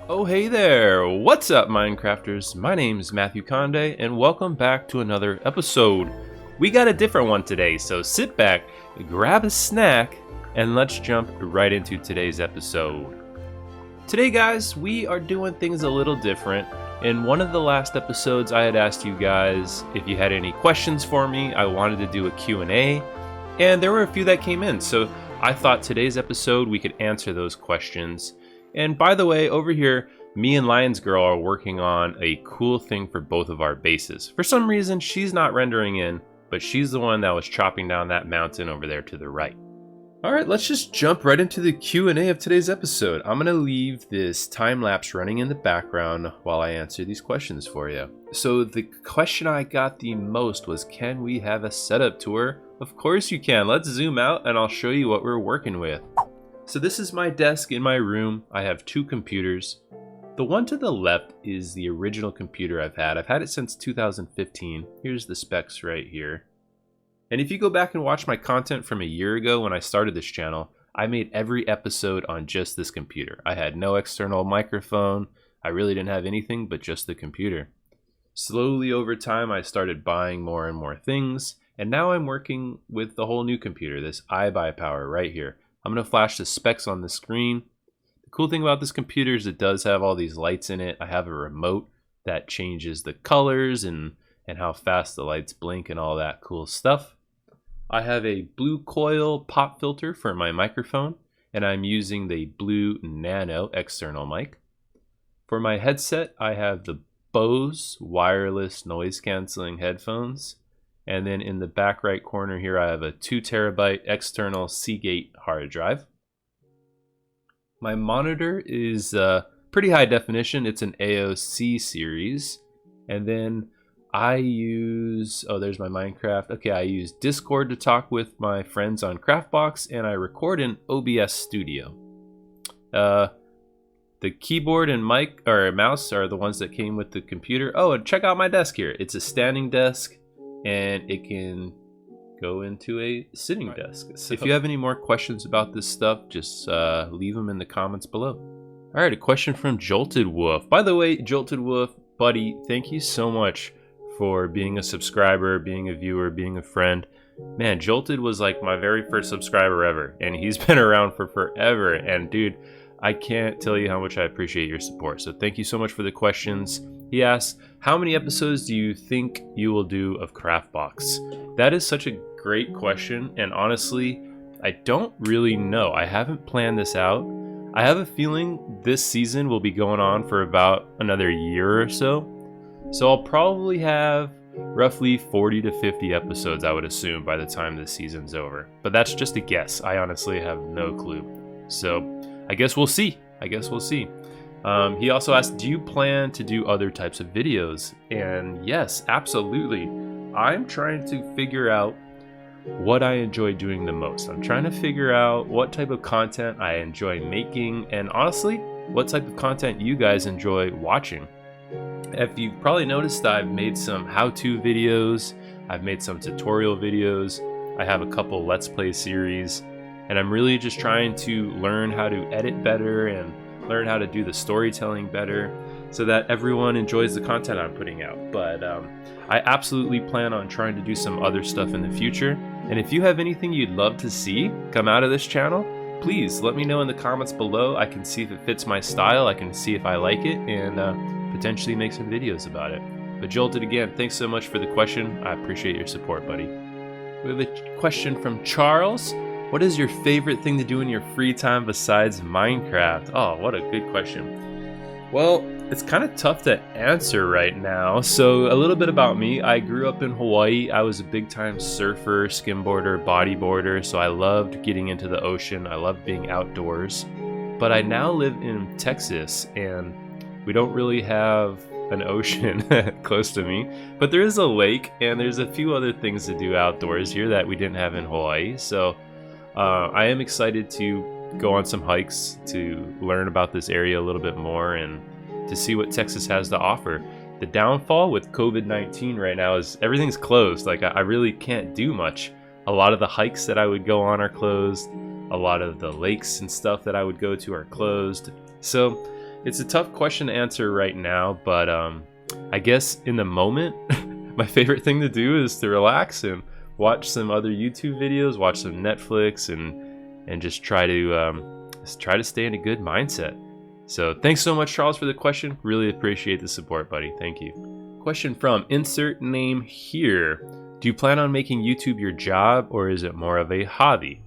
Oh hey there, what's up Minecrafters? My name's Kande and welcome back to another episode. We got a different one today, so sit back, grab a snack, and let's jump right into today's episode. Today guys, we are doing things a little different. In one of the last episodes I had asked you guys if you had any questions for me. I wanted to do a Q&A, and there were a few that came in, so I thought today's episode we could answer those questions. And by the way, over here, me and Lions Girl are working on a cool thing for both of our bases. For some reason, she's not rendering in, but she's the one that was chopping down that mountain over there to the right. Alright, let's just jump right into the Q&A of today's episode. I'm going to leave this time-lapse running in the background while I answer these questions for you. So the question I got the most was, can we have a setup tour? Of course you can. Let's zoom out and I'll show you what we're working with. So this is my desk in my room. I have two computers. The one to the left is the original computer I've had. I've had it since 2015. Here's the specs right here. And if you go back and watch my content from a year ago when I started this channel, I made every episode on just this computer. I had no external microphone. I really didn't have anything but just the computer. Slowly over time, I started buying more and more things. And now I'm working with the whole new computer, this 𝐕𝐈𝐃 right here. I'm going to flash the specs on the screen. The cool thing about this computer is it does have all these lights in it. I have a remote that changes the colors and how fast the lights blink and all that cool stuff. I have a blue coil pop filter for my microphone, and I'm using the Blue Nano external mic. For my headset, I have the Bose wireless noise canceling headphones. And then in the back right corner here, I have a 2 terabyte external Seagate hard drive. My monitor is pretty high definition. It's an AOC series. And then I use, oh, there's my Minecraft. Okay, I use Discord to talk with my friends on CraftBox, and I record in OBS Studio. The keyboard and mic or mouse are the ones that came with the computer. Oh, and check out my desk here. It's a standing desk, and it can go into a sitting desk. So if you have any more questions about this stuff, just leave them in the comments below. All right, a question from Jolted Wolf. By the way, Jolted Wolf, buddy, thank you so much for being a subscriber, being a viewer, being a friend. Man, Jolted was like my very first subscriber ever, and he's been around for forever. And dude, I can't tell you how much I appreciate your support. So thank you so much for the questions. He asks, how many episodes do you think you will do of CraftBox? That is such a great question, and honestly, I don't really know. I haven't planned this out. I have a feeling this season will be going on for about another year or so. So I'll probably have roughly 40 to 50 episodes, I would assume, by the time this season's over. But that's just a guess. I honestly have no clue. So I guess we'll see. He also asked, do you plan to do other types of videos? And yes, absolutely. I'm trying to figure out what I enjoy doing the most. I'm trying to figure out what type of content I enjoy making, and honestly, what type of content you guys enjoy watching. If you've probably noticed, I've made some how-to videos, I've made some tutorial videos, I have a couple Let's Play series, and I'm really just trying to learn how to edit better and learn how to do the storytelling better so that everyone enjoys the content I'm putting out. But I absolutely plan on trying to do some other stuff in the future. And if you have anything you'd love to see come out of this channel, please let me know in the comments below. I can see if it fits my style, I can see if I like it, and potentially make some videos about it. But Jolted, again, thanks so much for the question. I appreciate your support, buddy. We have a question from Charles. What is your favorite thing to do in your free time besides Minecraft? Oh, what a good question. Well, it's kind of tough to answer right now. So a little bit about me. I grew up in Hawaii. I was a big time surfer, skimboarder, bodyboarder. So I loved getting into the ocean. I loved being outdoors. But I now live in Texas, and we don't really have an ocean close to me. But there is a lake, and there's a few other things to do outdoors here that we didn't have in Hawaii. So I am excited to go on some hikes to learn about this area a little bit more and to see what Texas has to offer. The downfall with COVID-19 right now is everything's closed. Like, I really can't do much. A lot of the hikes that I would go on are closed. A lot of the lakes and stuff that I would go to are closed. So it's a tough question to answer right now, but I guess in the moment, my favorite thing to do is to relax and watch some other YouTube videos, watch some Netflix, and just try to stay in a good mindset. So thanks so much, Charles, for the question. Really appreciate the support, buddy. Thank you. Question from insert name here. Do you plan on making YouTube your job, or is it more of a hobby?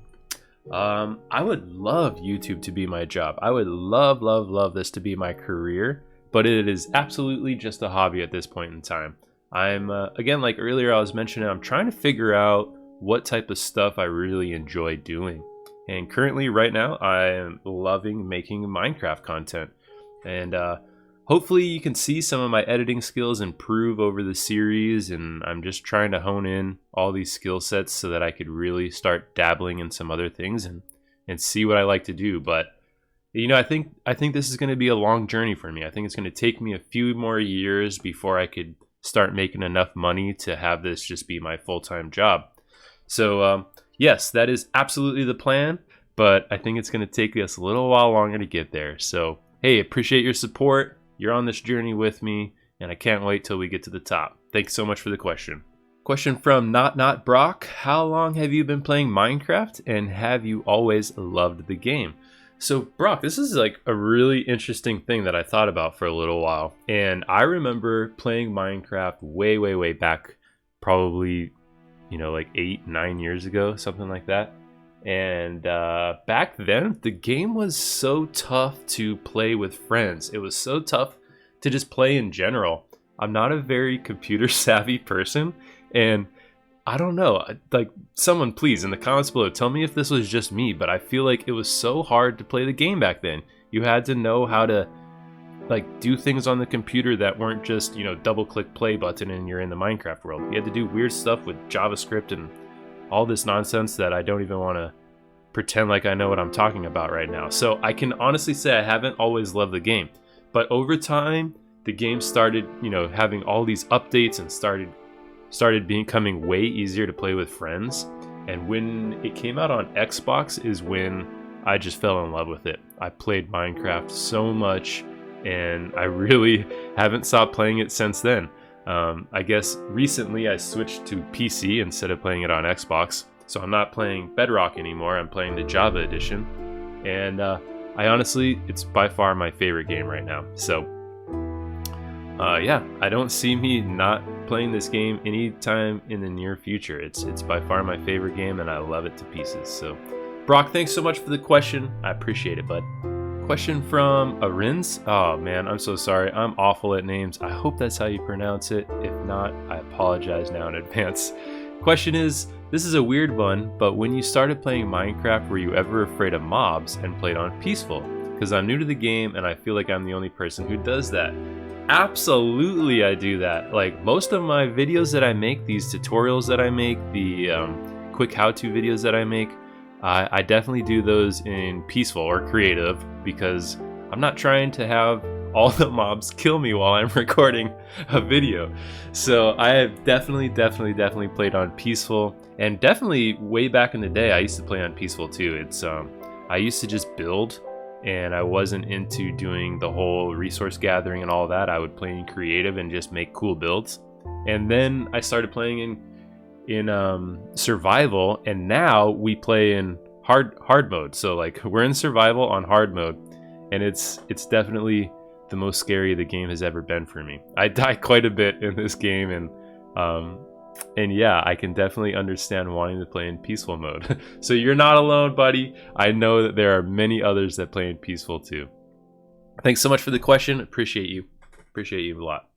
I would love YouTube to be my job. I would love this to be my career, but it is absolutely just a hobby at this point in time. I'm, again, like earlier I was mentioning, I'm trying to figure out what type of stuff I really enjoy doing. And currently, right now, I am loving making Minecraft content. And hopefully you can see some of my editing skills improve over the series, and I'm just trying to hone in all these skill sets so that I could really start dabbling in some other things and see what I like to do. But you know, I think this is going to be a long journey for me. I think it's going to take me a few more years before I could start making enough money to have this just be my full-time job. So yes, that is absolutely the plan, but I think it's going to take us a little while longer to get there. So hey, appreciate your support. You're on this journey with me, and I can't wait till we get to the top. Thanks so much for the question. Question from Not Brock. How long have you been playing Minecraft, and have you always loved the game? So Brock, this is like a really interesting thing that I thought about for a little while. And I remember playing Minecraft way back, probably, you know, like 8-9 years ago, something like that. And back then, the game was so tough to play with friends. It was so tough to just play in general. I'm not a very computer savvy person, and I don't know, like, someone please in the comments below tell me if this was just me, but I feel like it was so hard to play the game back then. You had to know how to like do things on the computer that weren't just, you know, double click play button and you're in the Minecraft world. You had to do weird stuff with JavaScript and all this nonsense that I don't even want to pretend like I know what I'm talking about right now. So I can honestly say I haven't always loved the game, but over time the game started, you know, having all these updates and started becoming way easier to play with friends. And when it came out on Xbox is when I just fell in love with it. I played Minecraft so much, and I really haven't stopped playing it since then. I guess recently I switched to PC instead of playing it on Xbox, so I'm not playing Bedrock anymore. I'm playing the Java edition, and I honestly, it's by far my favorite game right now. So yeah, I don't see me not playing this game anytime in the near future. It's by far my favorite game, and I love it to pieces. So Brock, thanks so much for the question. I appreciate it, bud. Question from Arins. Oh man, I'm so sorry. I'm awful at names. I hope that's how you pronounce it. If not, I apologize now in advance. Question is, this is a weird one, but when you started playing Minecraft, were you ever afraid of mobs and played on peaceful? Because I'm new to the game and I feel like I'm the only person who does that. Absolutely, I do that. Like most of my videos that I make, these tutorials that I make, the quick how-to videos that I make, I definitely do those in peaceful or creative, because I'm not trying to have all the mobs kill me while I'm recording a video. So I have definitely played on peaceful, and definitely way back in the day I used to play on peaceful too. It's I used to just build, and I wasn't into doing the whole resource gathering and all that. I would play in creative and just make cool builds. And then I started playing in survival, and now we play in hard mode. So like we're in survival on hard mode, and it's definitely the most scary the game has ever been for me. I die quite a bit in this game, and yeah, I can definitely understand wanting to play in peaceful mode. So you're not alone, buddy. I know that there are many others that play in peaceful too. Thanks so much for the question. Appreciate you a lot.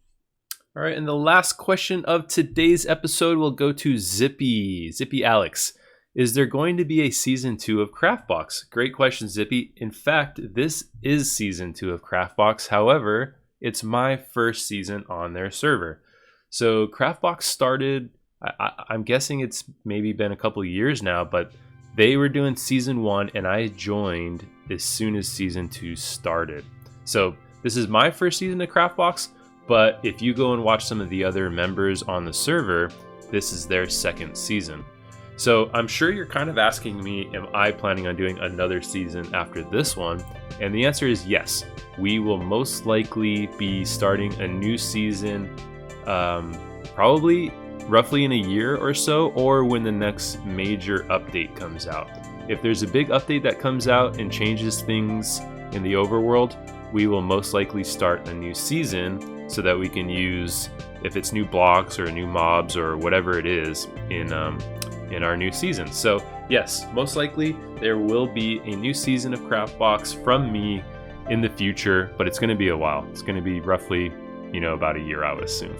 All right, and the last question of today's episode will go to Zippy Alex. Is there going to be a season 2 of CraftBox? Great question, Zippy. In fact, this is season 2 of CraftBox. However, it's my first season on their server. So CraftBox started, I'm guessing it's maybe been a couple years now, but they were doing season 1 and I joined as soon as season 2 started. So this is my first season of CraftBox, but if you go and watch some of the other members on the server, this is their second season. So I'm sure you're kind of asking me, am I planning on doing another season after this one? And the answer is yes. We will most likely be starting a new season probably roughly in a year or so, or when the next major update comes out. If there's a big update that comes out and changes things in the overworld, we will most likely start a new season so that we can use, if it's new blocks or new mobs or whatever it is, in our new season. So yes, most likely there will be a new season of CraftBox from me in the future, but it's going to be a while. It's going to be roughly, you know, about a year, I would assume.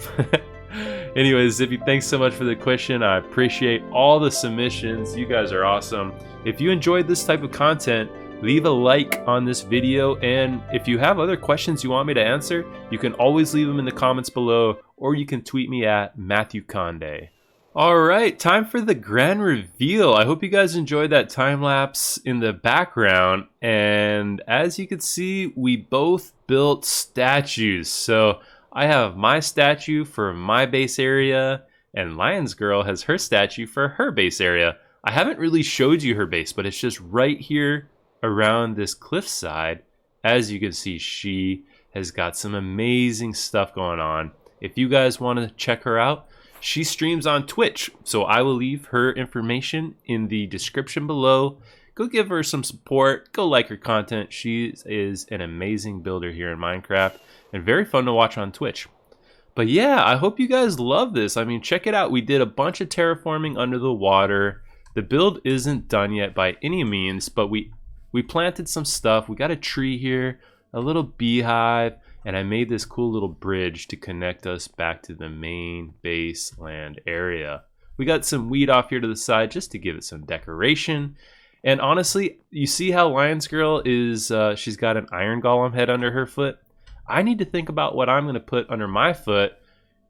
Anyways, Zippy, thanks so much for the question. I appreciate all the submissions. You guys are awesome. If you enjoyed this type of content, leave a like on this video, and if you have other questions you want me to answer, you can always leave them in the comments below, or you can tweet me at @MatthewKande. Alright, time for the grand reveal. I hope you guys enjoyed that time lapse in the background, and as you can see, we both built statues. So I have my statue for my base area, and Lions Girl has her statue for her base area. I haven't really showed you her base, but it's just right here around this cliffside. As you can see, she has got some amazing stuff going on. If you guys want to check her out, she streams on Twitch, so I will leave her information in the description below. Go give her some support, go like her content. She is an amazing builder here in Minecraft and very fun to watch on Twitch. But yeah, I hope you guys love this. I mean, check it out. We did a bunch of terraforming under the water. The build isn't done yet by any means, but we planted some stuff. We got a tree here, a little beehive, and I made this cool little bridge to connect us back to the main base land area. We got some weed off here to the side just to give it some decoration. And honestly, you see how Lions Girl is, she's got an iron golem head under her foot. I need to think about what I'm going to put under my foot.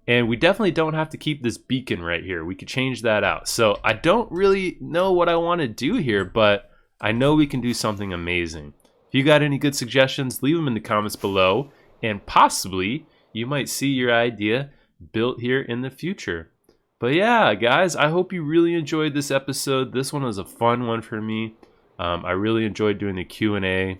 And we definitely don't have to keep this beacon right here. We could change that out. So I don't really know what I want to do here, but I know we can do something amazing. If you got any good suggestions, leave them in the comments below. And possibly you might see your idea built here in the future. But yeah, guys, I hope you really enjoyed this episode. This one was a fun one for me. I really enjoyed doing the Q&A.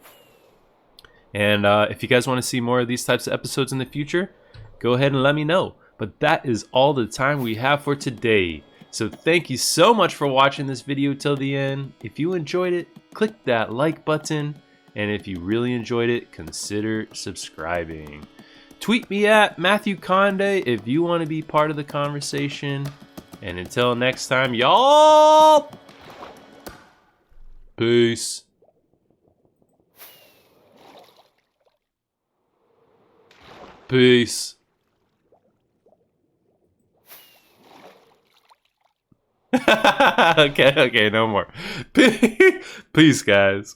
And if you guys want to see more of these types of episodes in the future, go ahead and let me know. But that is all the time we have for today. So thank you so much for watching this video till the end. If you enjoyed it, click that like button. And if you really enjoyed it, consider subscribing. Tweet me at @MatthewKande if you want to be part of the conversation. And until next time, y'all, peace. Peace. Okay, no more. Peace, guys.